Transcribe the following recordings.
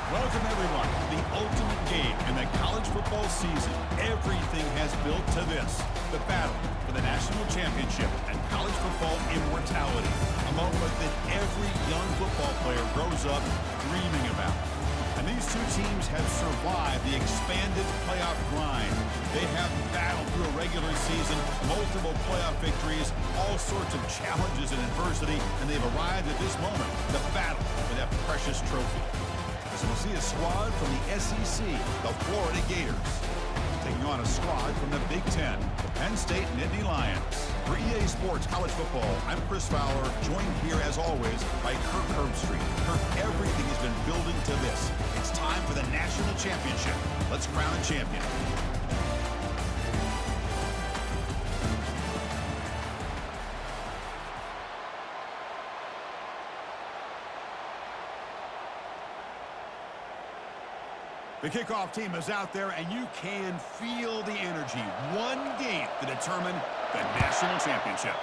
Welcome, everyone, to the ultimate game in the college football season. Everything has built to this, the battle for the national championship and college football immortality, a moment that every young football player grows up dreaming about. And these two teams have survived the expanded playoff grind. They have battled through a regular season, multiple playoff victories, all sorts of challenges and adversity, and they've arrived at this moment, the battle for that precious trophy. So we'll see a squad from the SEC, the Florida Gators, taking on a squad from the Big Ten, the Penn State Nittany Lions. For EA Sports College Football, I'm Chris Fowler, joined here as always by Kirk Herbstreit. Kirk, everything has been building to this. It's time for the national championship. Let's crown a champion. The kickoff team is out there, and you can feel the energy. One game to determine the national championship.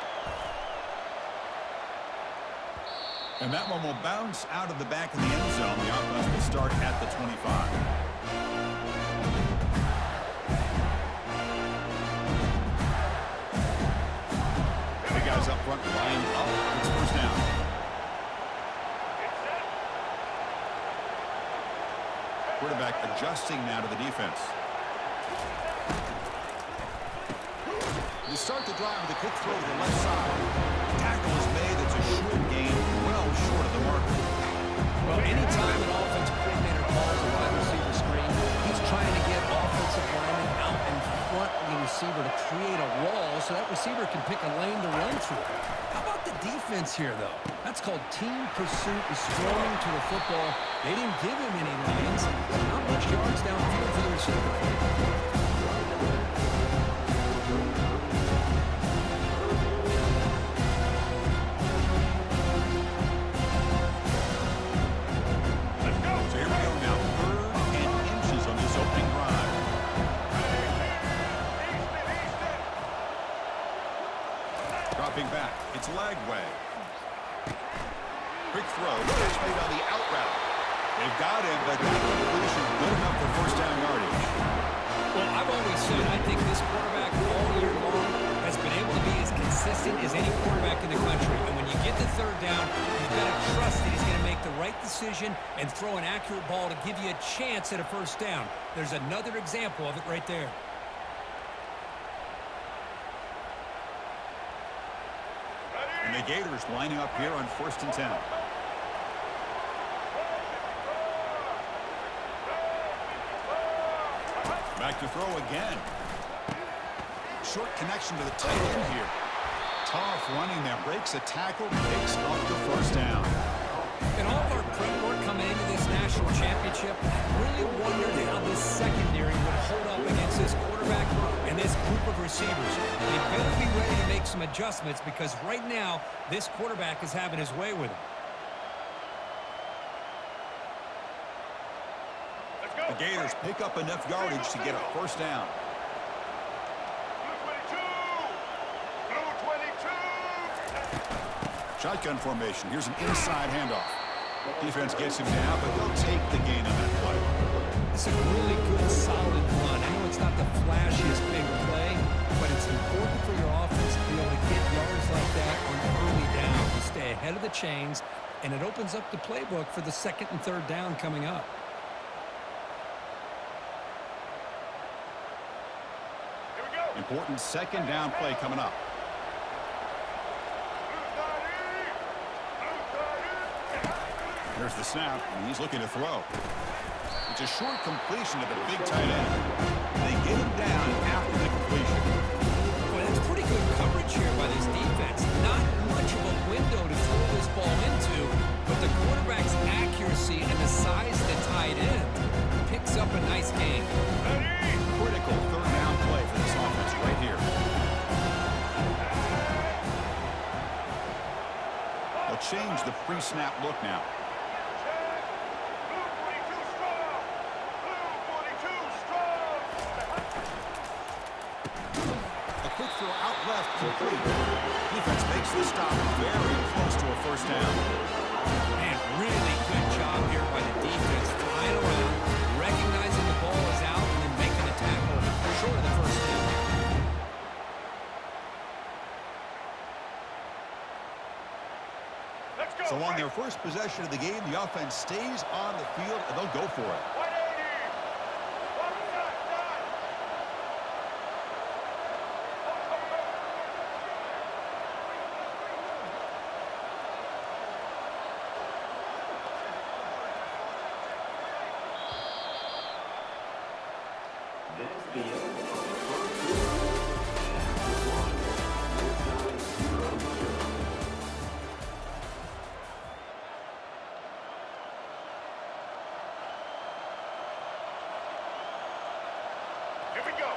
And that one will bounce out of the back of the end zone. The offense will start at the 25. The guys up front lined up. It's first down. Quarterback adjusting now to the defense. You start the drive with a quick throw to the left side. Tackle is made. It's a short gain, well short of the marker. Well, anytime an offensive coordinator calls a wide receiver screen, he's trying to get offensive linemen out in front of the receiver to create a wall so that receiver can pick a lane to run through. How about the defense here, though? That's called team pursuit and swarming to the football. They didn't give him any lanes. Not much yards downfield for the receiver. Let's go. So here we go now. 3rd and inches on this opening drive. Dropping back. It's Lagway. Quick throw. Catch made on the out route. They've got him, but that completion good enough for first down yardage. Well, I've always said I think this quarterback all year long has been able to be as consistent as any quarterback in the country. And when you get the 3rd down, you've got to trust that he's going to make the right decision and throw an accurate ball to give you a chance at a first down. There's another example of it right there. And the Gators lining up here on 1st and 10. Back to throw again. Short connection to the tight end here. Tough running there. Breaks a tackle. Picks up the first down. In all of our prep work coming into this national championship, I really wondered how this secondary would hold up against this quarterback and this group of receivers. They better be ready to make some adjustments because right now, this quarterback is having his way with him. The Gators pick up enough yardage to get a first down. Shotgun formation. Here's an inside handoff. Defense gets him down, but they'll take the gain on that play. It's a really good, solid run. I know it's not the flashiest big play, but it's important for your offense to be able to get yards like that on early down to stay ahead of the chains, and it opens up the playbook for the 2nd and 3rd down coming up. Important 2nd down play coming up. There's the snap, and he's looking to throw. It's a short completion to the big tight end. They get him down after the completion. Boy, that's pretty good coverage here by this defense. Not much of a window to throw this ball into, but the quarterback's accuracy and the size of the tight end picks up a nice gain. Critical 3rd down play for this offense right here. They'll change the pre-snap look now. A quick throw out left, complete. Defense makes the stop very close to a first down. Man, really good job here by the defense. Final So on their first possession of the game, the offense stays on the field, and they'll go for it.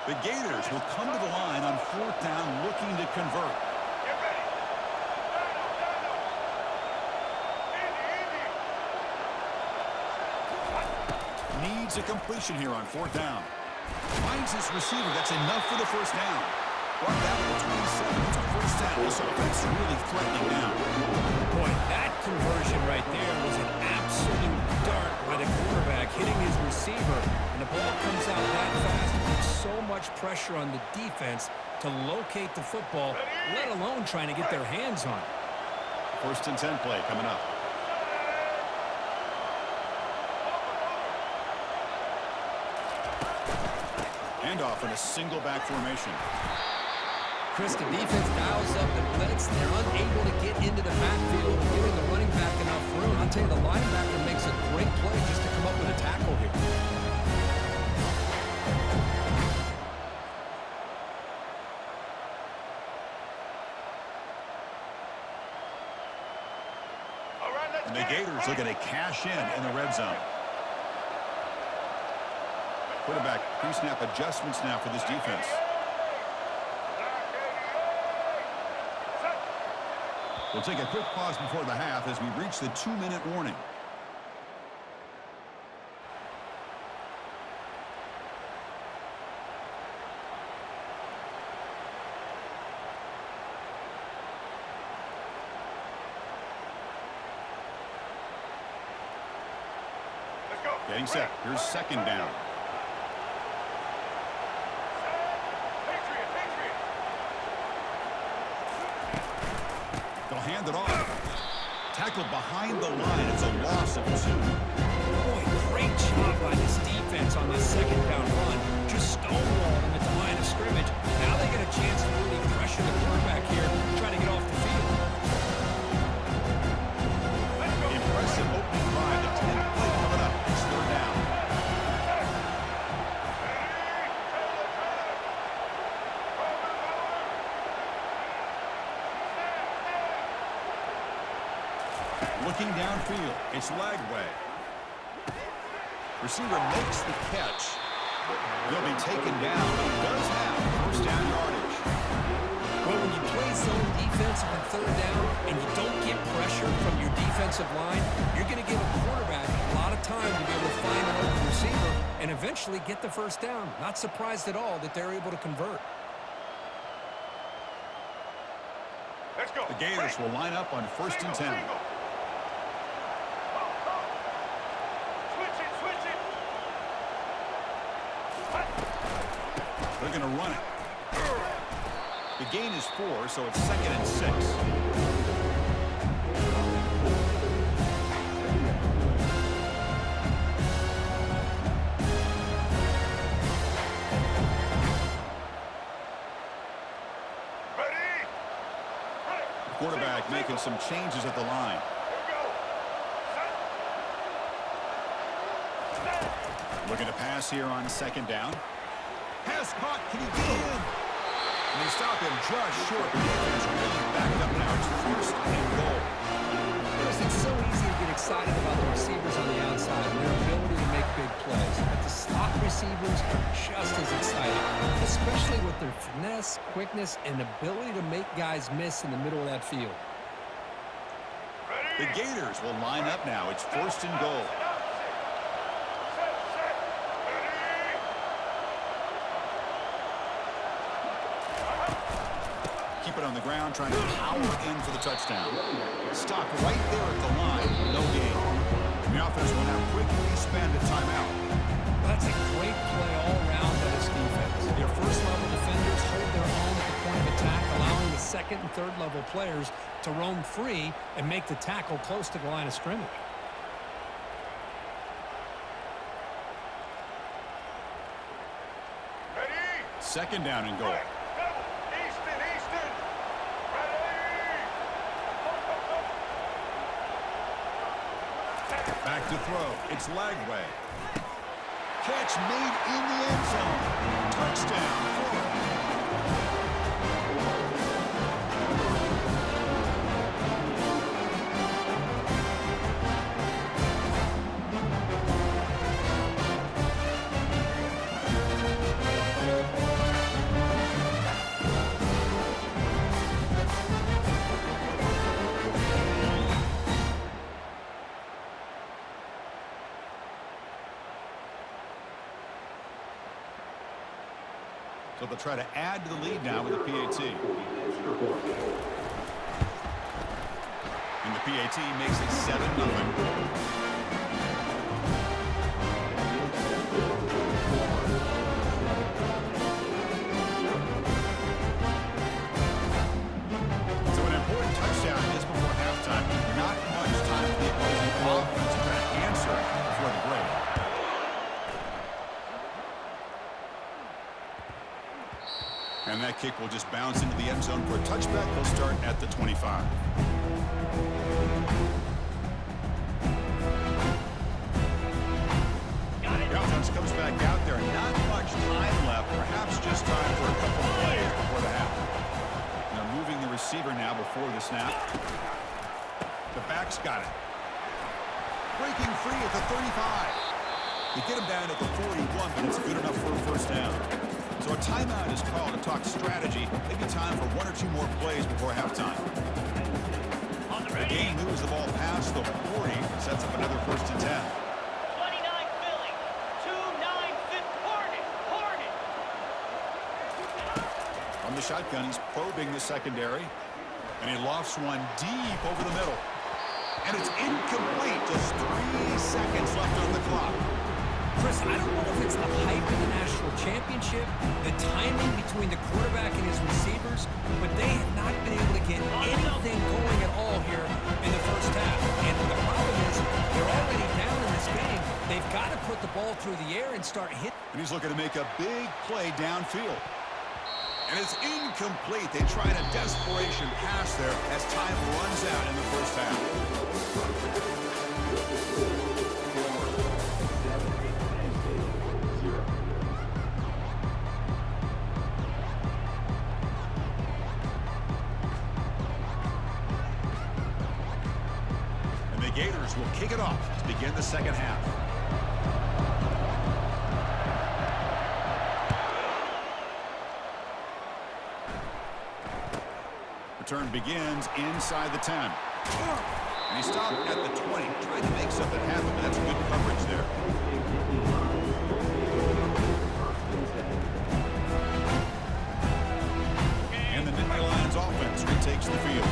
The Gators will come to the line on 4th down looking to convert. Needs a completion here on 4th down. Finds his receiver. That's enough for the first down. Brought down to the 27. It's a first down. This offense really threatening now. Boy, that conversion right there was an absolute dart by the quarterback hitting his receiver. And the ball comes out that fast. There's so much pressure on the defense to locate the football, let alone trying to get their hands on it. 1st and 10 play coming up. Handoff in a single back formation. Chris, the defense dials up the blitz. They're unable to get into the backfield, giving the running back enough room. I'll tell you, the linebacker makes a great play just to come up with a tackle here. And the Gators looking to cash in the red zone. Quarterback pre-snap adjustments now for this defense. We'll take a quick pause before the half as we reach the 2-minute warning. Getting set. Here's 2nd down. They'll hand it off. Tackled behind the line. It's a loss of 2. Boy, great job by this defense on this 2nd down run. Just stonewalled them at the line of scrimmage. Now they get a chance to really pressure the quarterback here, trying to get off the field. Impressive opening drive. The 10th play coming up. It's 3rd down. Looking downfield, it's Lagway. Receiver makes the catch. He'll be taken down, but he does have 1st down yardage. Well, when you play zone defense on 3rd down and you don't get pressure from your defensive line, you're going to give a quarterback a lot of time to be able to find an open receiver and eventually get the 1st down. Not surprised at all that they're able to convert. Let's go. The Gators will line up on 1st and 10. They're going to run it. The gain is 4, so it's 2nd and 6. Quarterback making some changes at the line. Looking to pass here on 2nd down. Pass caught. Can he get in? And they stop him just short. The defense really backed up now. It's 1st and goal. It's so easy to get excited about the receivers on the outside and their ability to make big plays. But the slot receivers are just as exciting, especially with their finesse, quickness, and ability to make guys miss in the middle of that field. The Gators will line up now. It's 1st and goal. Keep it on the ground, trying to power in for the touchdown. Stop right there at the line. No gain. The offense will now quickly spend a timeout. That's a great play all around by this defense. Your first-level defenders hold their own at the point of attack, allowing the second and third-level players to roam free and make the tackle close to the line of scrimmage. Second down and goal. Easton. Back to throw. It's Lagway. Catch made in the end zone. Touchdown, Florida. So they'll try to add to the lead now with the PAT. And the PAT makes it 7-0. So an important touchdown just before halftime. Not much time for the opposing offense to try to answer before the break. And that kick will just bounce into the end zone for a touchback. They'll start at the 25. The offense comes back out there. Not much time left. Perhaps just time for a couple of plays before the half. Now moving the receiver now before the snap. The back's got it. Breaking free at the 35. They get him down at the 41, but it's good enough for a first down. So a timeout is called to talk strategy. Maybe time for one or two more plays before halftime. The game moves the ball past the 40, sets up another 1st and 10. 29 Philly. 2-9 fit Hornet. From the shotgun, he's probing the secondary. And he lofts one deep over the middle. And it's incomplete. Just 3 seconds left on the clock. Chris, I don't know if it's the hype of the national championship, the timing between the quarterback and his receivers, but they have not been able to get anything going at all here in the first half. And the problem is they're already down in this game. They've got to put the ball through the air and start hitting. And he's looking to make a big play downfield. And it's incomplete. They try a desperation pass there as time runs out in the first half. Gators will kick it off to begin the second half. Return begins inside the 10. And he stopped at the 20, trying to make something happen, but that's good coverage there. And the Nittany Lions offense retakes the field.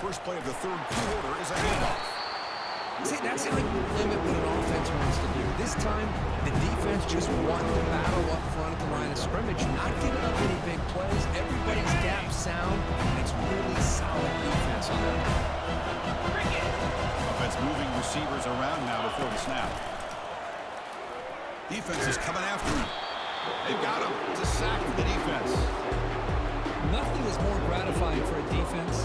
First play of the third quarter is a handoff. See, that's how you limit what an offense wants to do. This time, the defense just won the battle up front at the line of scrimmage, not giving up any big plays. Everybody's gap sound, and it's really solid defense on that. Offense moving receivers around now before the snap. Defense is coming after him. They've got him. It's a sack for the defense. Nothing is more gratifying for a defense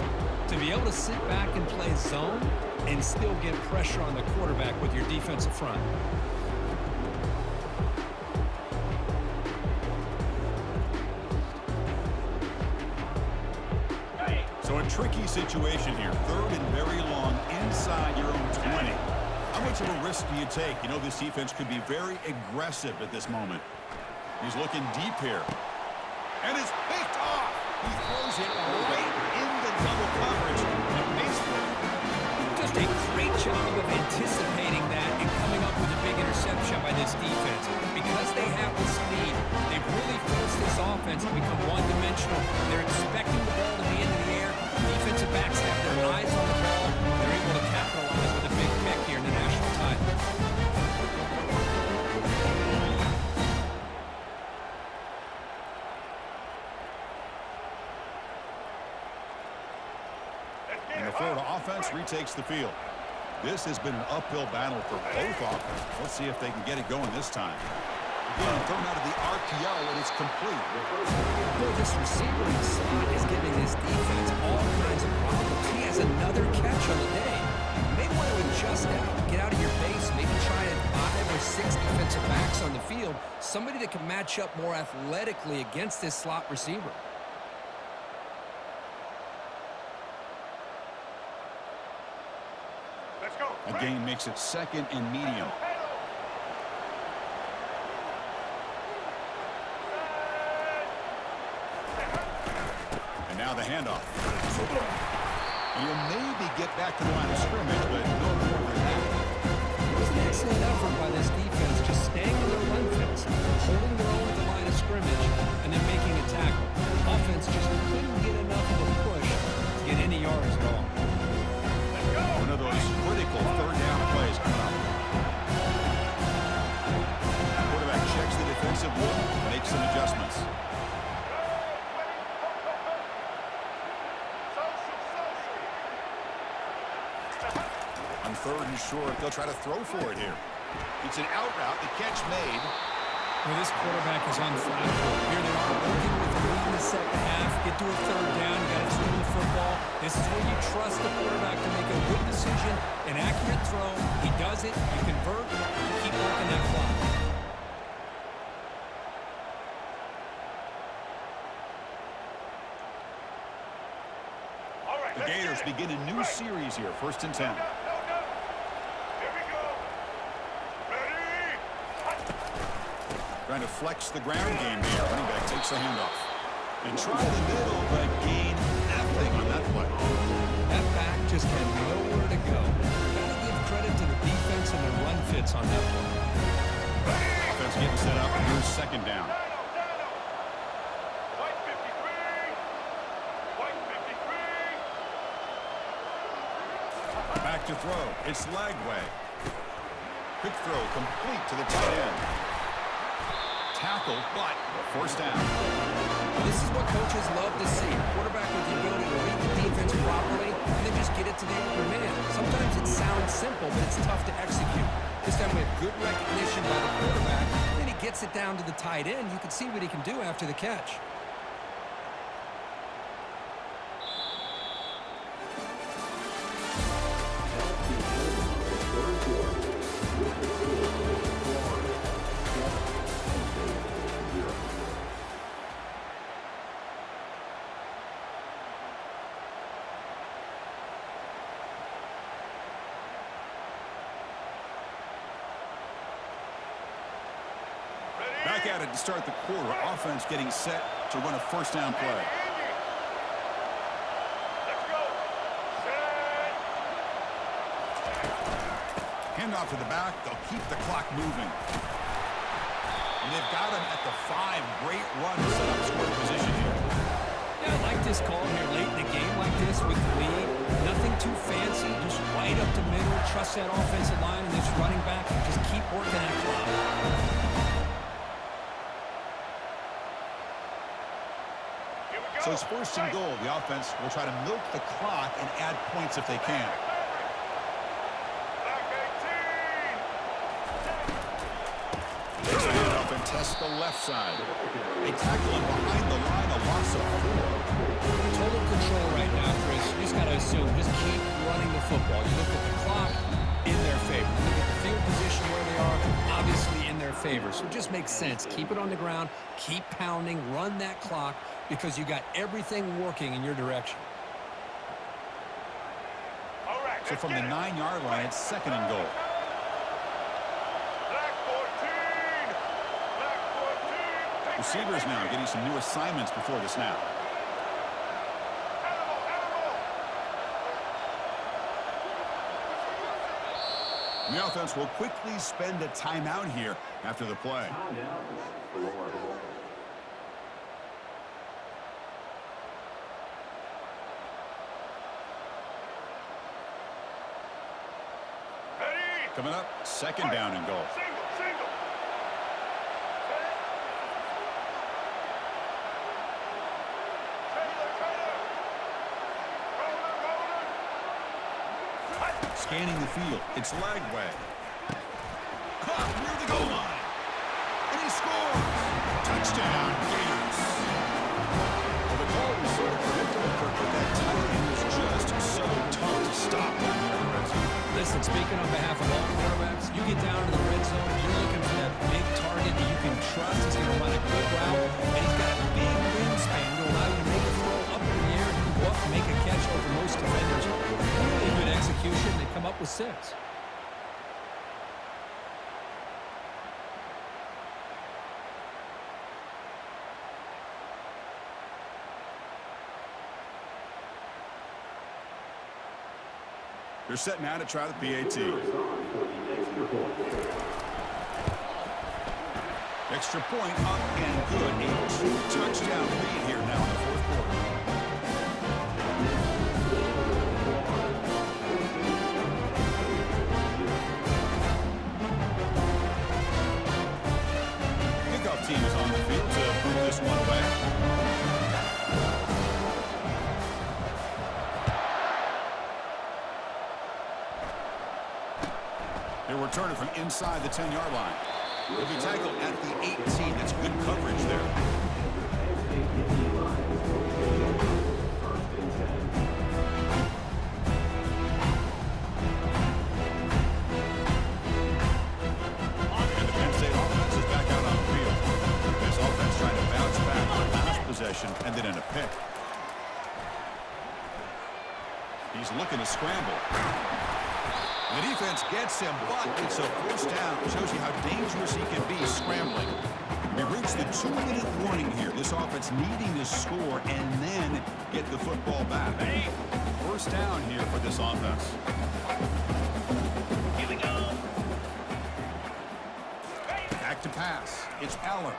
to be able to sit back and play zone and still get pressure on the quarterback with your defensive front. So a tricky situation here. Third and very long inside your own 20. How much of a risk do you take? You know, this defense could be very aggressive at this moment. He's looking deep here. And it's picked off. He throws it right into double coverage. And basically, just a great job of anticipating that and coming up with a big interception by this defense. Because they have the speed, they've really forced this offense to become one-dimensional. They're expecting the ball to be into the air. Defensive backs have their eyes on the ball. They're able to capitalize with a big pick here. And the Florida offense retakes the field. This has been an uphill battle for both offenses. Let's see if they can get it going this time. Again, thrown out of the RPO, and it's complete. Boy, this receiver in the slot is giving this defense all kinds of problems. He has another catch on the day. You may want to adjust out, get out of your base, maybe try 5 or 6 defensive backs on the field, somebody that can match up more athletically against this slot receiver. Let's go. A gain makes it 2nd and medium. And now the handoff. And you'll maybe get back to the line of scrimmage, but no more than that. It was an excellent effort by this defense, just staying in their run fence, holding their own at the line of scrimmage, and then making a tackle. Offense just couldn't get enough of a push to get any yards at all. One of those critical 3rd down plays coming up. Quarterback checks the defensive look, makes some adjustments. On 3rd and short, they'll try to throw for it here. It's an out route, the catch made. Well, this quarterback is on fire. Here they are working with lead in the second half. Get to a 3rd down. You got to throw the football. This is where you trust the quarterback to make a good decision, an accurate throw. He does it. You convert. You keep working that clock. The Gators begin a new series here, 1st and 10. Here we go. Ready? Trying to flex the ground game here. Running back takes the handoff. And try the middle, but gain nothing on that play. That back just had nowhere to go. Got to give credit to the defense and the run fits on that play. Offense getting set up. Here's 2nd down. White 53. White 53. Back to throw. It's Lagway. Quick throw complete to the tight end. Tackle, but 1st down. This is what coaches love to see. A quarterback with the ability to read the defense properly and then just get it to the open man. Sometimes it sounds simple, but it's tough to execute. This time we have good recognition by the quarterback. Then he gets it down to the tight end. You can see what he can do after the catch. Back at it to start the quarter. Offense getting set to run a 1st down play. Let's go. Set. Handoff to the back. They'll keep the clock moving. And they've got him at the 5. Great run to set up scoring position here. Yeah, I like this call here late in the game like this with the lead. Nothing too fancy, just right up the middle. Trust that offensive line and this running back and just keep working that clock. So it's 1st and goal. The offense will try to milk the clock and add points if they can. Black 18. Takes a handoff and tests the left side. They tackle him behind the line, a loss of 4. Total control right now, Chris. You just got to assume, just keep running the football. You look at the clock, in their favor. You look at the field position where they are, obviously in their favor. So it just makes sense. Keep it on the ground, keep pounding, run that clock, because you got everything working in your direction. All right, So from the 9-yard line, it's 2nd and goal. Black 14. Black 14. Receivers now getting some new assignments before the snap. And the offense will quickly spend a timeout here after the play. Coming up, 2nd down and goal. Single. Trailer. Rolling. Scanning the field. It's leg way. Caught near the goal line. And he scores. Touchdown, Gators. Well, the call was sort of predictable, Kirk, but that tight end was just so tough to stop down here in the red zone. Listen, speaking on behalf of all quarterbacks, you get down to the red zone, you're looking for that big target that you can trust. He's going to run a good route, and he's got a big wingspan to allow you to make a throw up in the air. He can go up and make a catch over most defenders. Really good execution. They come up with 6. They're set now to try the PAT. Extra point up and good. A 2-touchdown lead here now in the fourth quarter. Kickoff team is on the field to move this one away. They'll return it from inside the 10-yard line. He'll be tackled at the 18. That's good coverage there. And the Penn State offense is back out on the field. This offense trying to bounce back on last possession and then in a pick. He's looking to scramble. The defense gets him, but it's a first down. Shows you how dangerous he can be scrambling. We reached the 2-minute warning here. This offense needing to score and then get the football back. First down here for this offense. Here we go. Back to pass. It's Aller.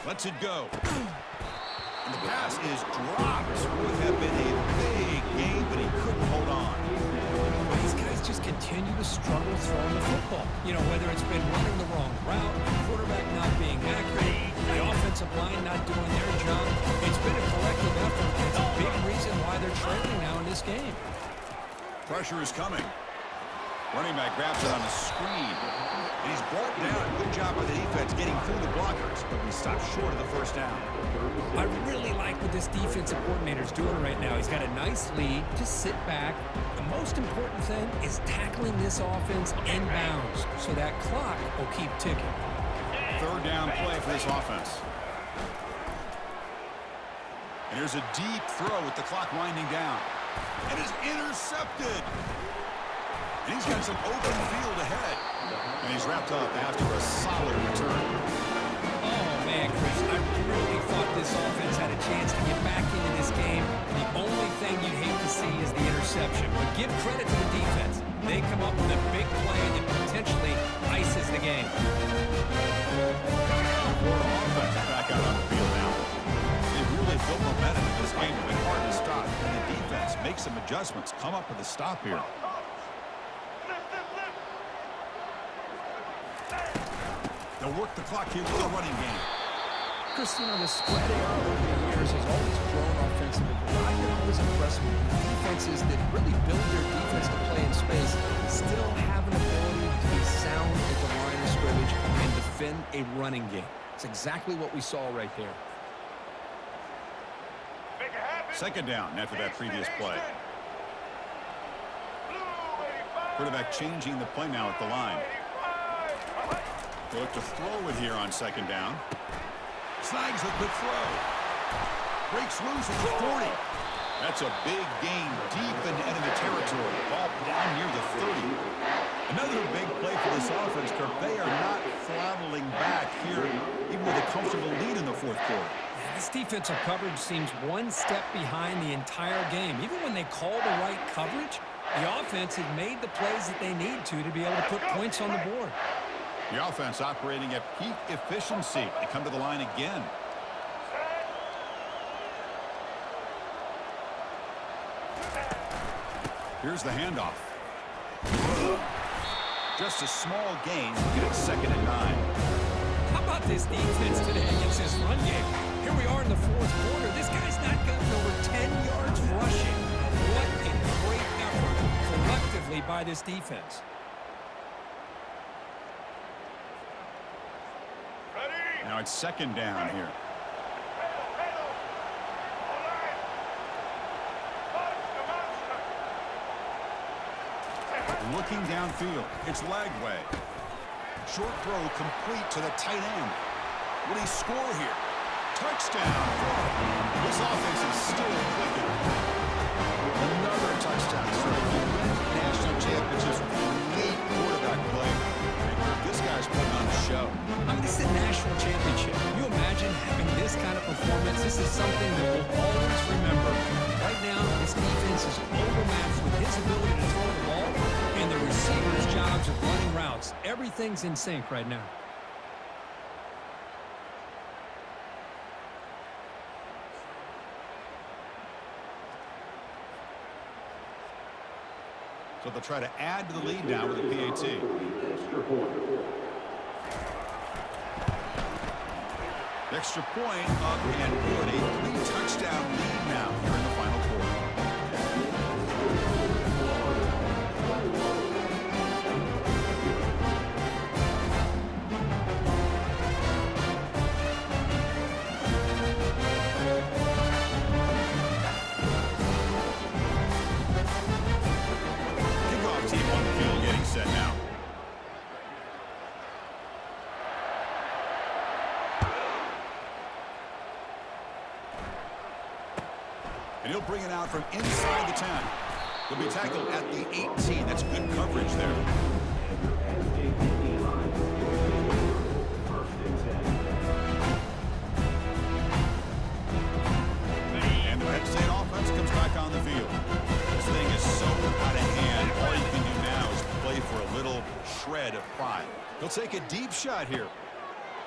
Lets it go. And the pass is dropped. Would have been a big game, but he couldn't hold on. These guys just continue to struggle throwing the football. You know, whether it's been running the wrong route, the quarterback not being accurate, the offensive line not doing their job. It's been a collective effort. It's a big reason why they're trailing now in this game. Pressure is coming. Running back grabs it on the screen. And he's brought down. Good job by the defense getting through the blockers, but we stopped short of the first down. I really like what this defensive coordinator is doing right now. He's got a nice lead. Just sit back. The most important thing is tackling this offense inbounds so that clock will keep ticking. Third down play for this offense. And here's a deep throw with the clock winding down. And it's intercepted. And he's got some open field ahead. And he's wrapped up after a solid return. Oh, man, Chris, I really thought this offense had a chance to get back into this game. The only thing you'd hate to see is the interception. But give credit to the defense. They come up with a big play that potentially ices the game. Florida offense is back out on the field now. They've really built momentum in this game. It's been hard to stop. And the defense makes some adjustments. Come up with a stop here. They'll work the clock here with a running game. Chris, you know, the spread era over the years has always grown offensively. But I've been always impressed with defenses that really build their defense to play in space, still have an ability to be sound at the line of scrimmage and defend a running game. It's exactly what we saw right there. Make it happen. Second down after that previous play. Quarterback changing the play now at the line. They look to throw it here on second down. Snags a good throw. Breaks loose at the 40. That's a big gain deep in enemy territory. Ball down near the 30. Another big play for this offense, Kirk. They are not throttling back here, even with a comfortable lead in the fourth quarter. This defensive coverage seems one step behind the entire game. Even when they call the right coverage, the offense has made the plays that they need to be able to put points on the board. The offense operating at peak efficiency. They come to the line again. Here's the handoff. Just a small gain. Get it 2nd and 9. How about this defense today against this run game? Here we are in the fourth quarter. This guy's not gotten over 10 yards rushing. What a great effort collectively by this defense. Ready? Now it's second down here. Pedal. All right. Monster. Looking downfield. It's Lagway. Short throw complete to the tight end. Will he score here? Touchdown. This offense is still clicking. Another touchdown. So if you win national championships with elite quarterback play, this guy's putting on a show. I mean, this is a national championship. Can you imagine having this kind of performance? This is something that we'll always remember. Right now, this defense is overmatched with his ability to throw the ball and the receiver's jobs of running routes. Everything's in sync right now. So they'll try to add to the lead now with a PAT. Extra point up and good. A 3-touchdown lead now here in the final quarter. Kickoff team on the field getting set now. And he'll bring it out from inside the 10. He'll be tackled at the 18. That's good coverage there. And the Penn State offense comes back on the field. This thing is so out of hand. All you can do now is play for a little shred of pride. He'll take a deep shot here.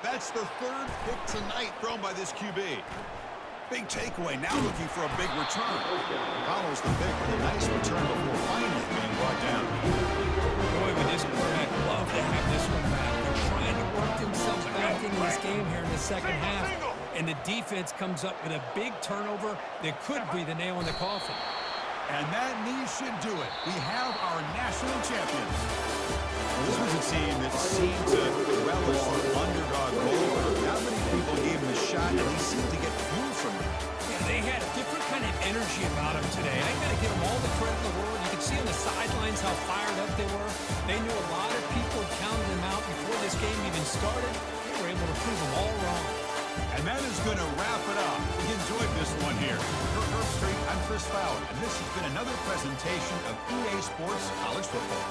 That's the third pick tonight thrown by this QB. Big takeaway, now looking for a big return. Follows the pick with a nice return before finally being brought down. Boy, would this quarterback love to have this one back. They're trying to work themselves back into this game here in the second half, and the defense comes up with a big turnover that could be the nail in the coffin. And that knee should do it. We have our national champions. Well, this was a team that seemed to relish the underdog role. Not many people gave him a shot, and he seemed to get fuel from it. Yeah, they had a different kind of energy about them today. I got to give them all the credit in the world. You could see on the sidelines how fired up they were. They knew a lot of people had counted them out before this game even started. They were able to prove them all wrong. And that is going to wrap it up. We enjoyed this one here. For Herb Street, I'm Chris Fowler, and this has been another presentation of EA Sports College Football.